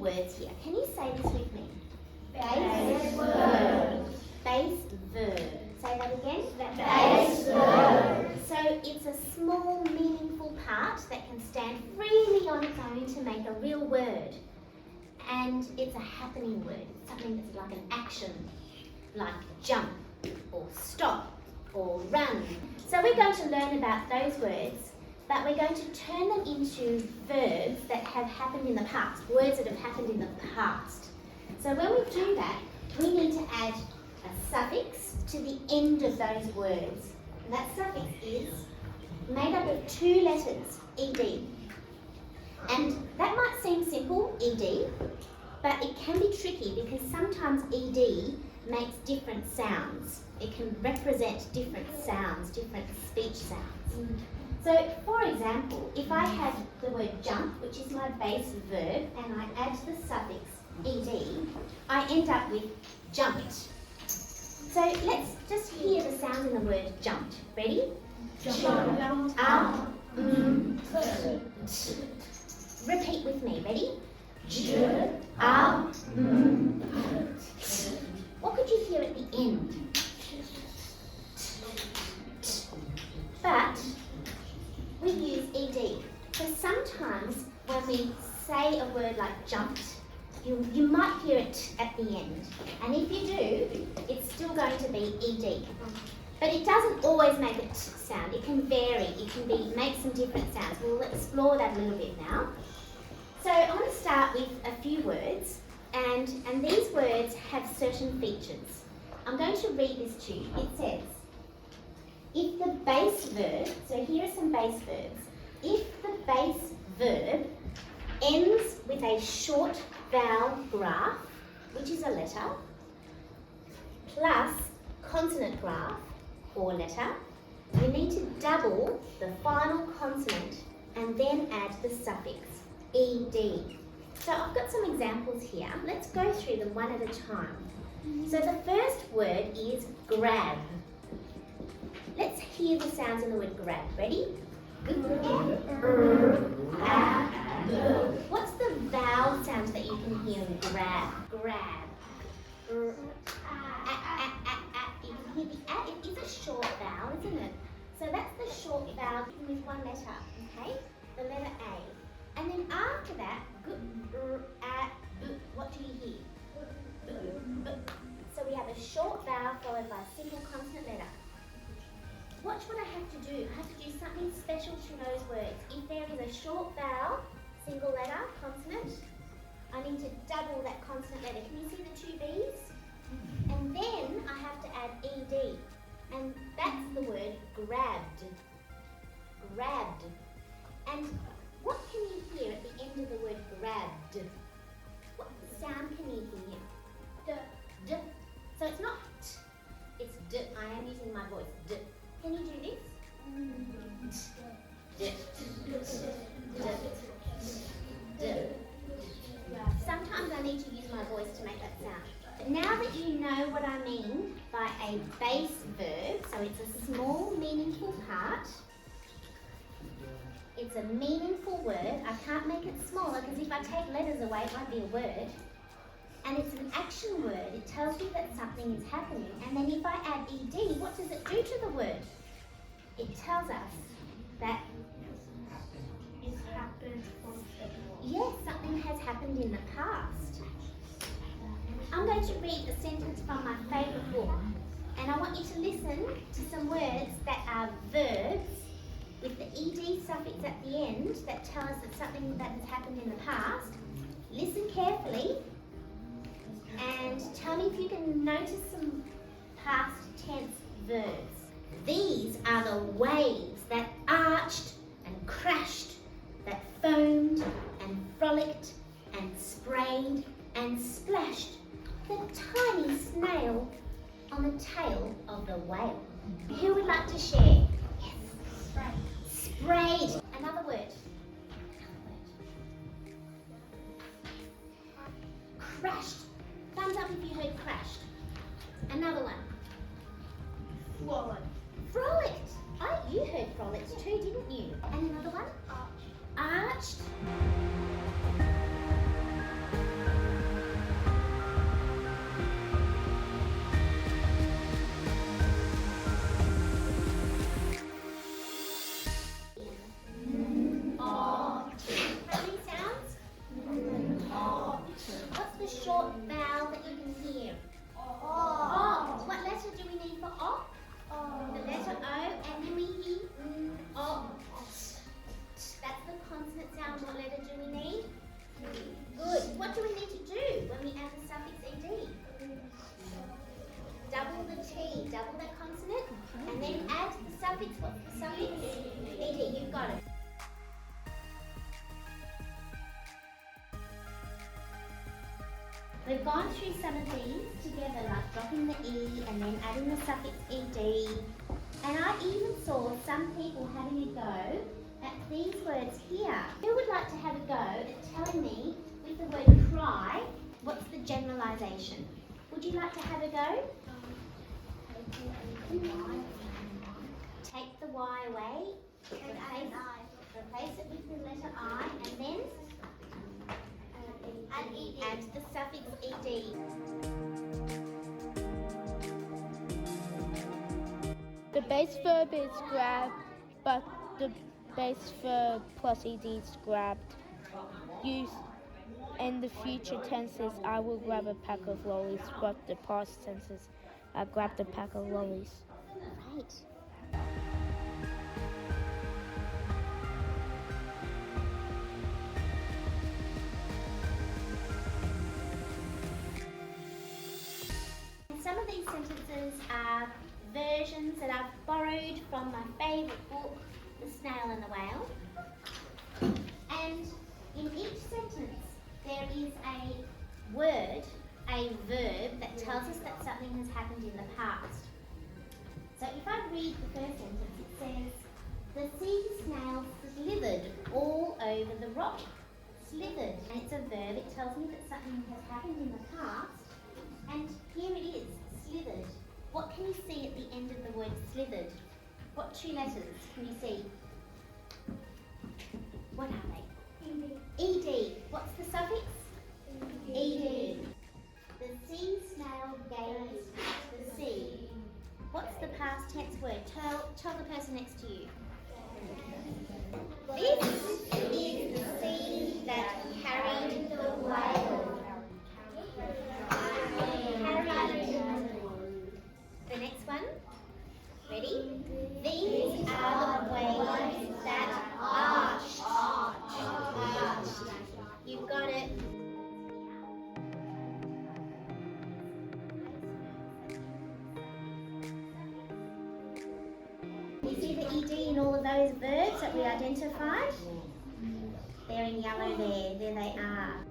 words here. Can you say this with me? Base verb. Base verb. Say that again. Base verb. So it's a small, meaningful part that can stand freely on its own to make a real word. And it's a happening word. It's something that's like an action, like jump, or stop, or run. So we're going to learn about those words, but we're going to turn them into verbs that have happened in the past, words that have happened in the past. So when we do that, we need to add a suffix to the end of those words. And that suffix is made up of 2 letters, ed. And that might seem simple, ed, but it can be tricky because sometimes ed makes different sounds. It can represent different sounds, different speech sounds. So, for example, if I had the word jump, which is my base verb, and I add the suffix ed, I end up with jumped. So let's just hear the sound in the word jumped. Ready? Jump. Up. Repeat with me. Ready? Up. What could you hear at the end? But we use ed. So sometimes when we say a word like jumped, you might hear it at the end. And if you do, it's still going to be ed. But it doesn't always make it sound. It can vary. It can make some different sounds. We'll explore that a little bit now. So I'm going to start with a few words. And these words have certain features. I'm going to read this to you. It says, if the base verb, so here are some base verbs. If the base verb ends with a short vowel graph, which is a letter, plus consonant graph, or letter, we need to double the final consonant and then add the suffix ed. So I've got some examples here. Let's go through them one at a time. So the first word is grab. Let's hear the sounds in the word grab. Ready? What's the vowel sounds that you can hear in grab? Grab. You can hear the a. It is a short vowel, isn't it? So that's the short vowel with one letter, okay? The letter A. And then after that, what do you hear? So we have a short vowel followed by a single consonant letter. Watch what I have to do. I have to do something special to those words. If there is a short vowel, single letter, consonant, I need to double that consonant letter. Can you see the 2 B's? And then I have to add ed. And that's the word grabbed. Grabbed. And what can you hear at the end of the word grabbed? What sound can you hear? D. So it's not t, it's d. I am using my voice. D. Can you do this? D. D. Sometimes I need to use my voice to make that sound. But now that you know what I mean by a base verb, so it's a small, meaningful part, it's a meaningful word. I can't make it smaller because if I take letters away, it won't be a word. And it's an action word. It tells you that something is happening. And then if I add ed, what does it do to the word? It tells us that It's happened. yes, something has happened in the past. I'm going to read a sentence from my favourite book. And I want you to listen to some words that are verbs with the ed suffix at the end that tell us that something that has happened in the past. Listen carefully and tell me if you can notice some past tense verbs. These are the waves that arched and crashed, that foamed and frolicked and sprayed and splashed the tiny snail on the tail of the whale. Who would like to share? Yes. Sprayed. Another word. Crashed. Thumbs up if you heard crashed. Another one. Frolic. Frolicked. You heard frolicked too, didn't you? And another one? Arched. T, double that consonant, and then add the suffix. What's the suffix? ED, you've got it. We've gone through some of these together, like dropping the E and then adding the suffix ED. And I even saw some people having a go at these words here. Who would like to have a go at telling me, with the word cry, what's the generalisation? Would you like to have a go? Take the Y away, replace it with the letter I, and then add the suffix ED. The base verb is grab, but the base verb plus ed is grabbed. Use in the future tenses, I will grab a pack of lollies, but the past tenses, I grabbed a pack of lollies. Right. Some of these sentences are versions that I've borrowed from my favourite book, The Snail and the Whale. And in each sentence there is a word, a verb that tells us that something has happened in the past. So if I read the first sentence, it says, the sea snail slithered all over the rock. Slithered. And it's a verb, it tells me that something has happened in the past. And here it is, slithered. What can you see at the end of the word slithered? What two letters can you see? What are they? ED. What's the suffix? ED. The sea snail gazed at the sea. What's the past tense word? Tell the person next to you. This is the sea that carried the whale. The next one. Ready? These are the waves that arched. Arched. You've got it. You see the ED in all of those verbs that we identified? They're in yellow there. There they are.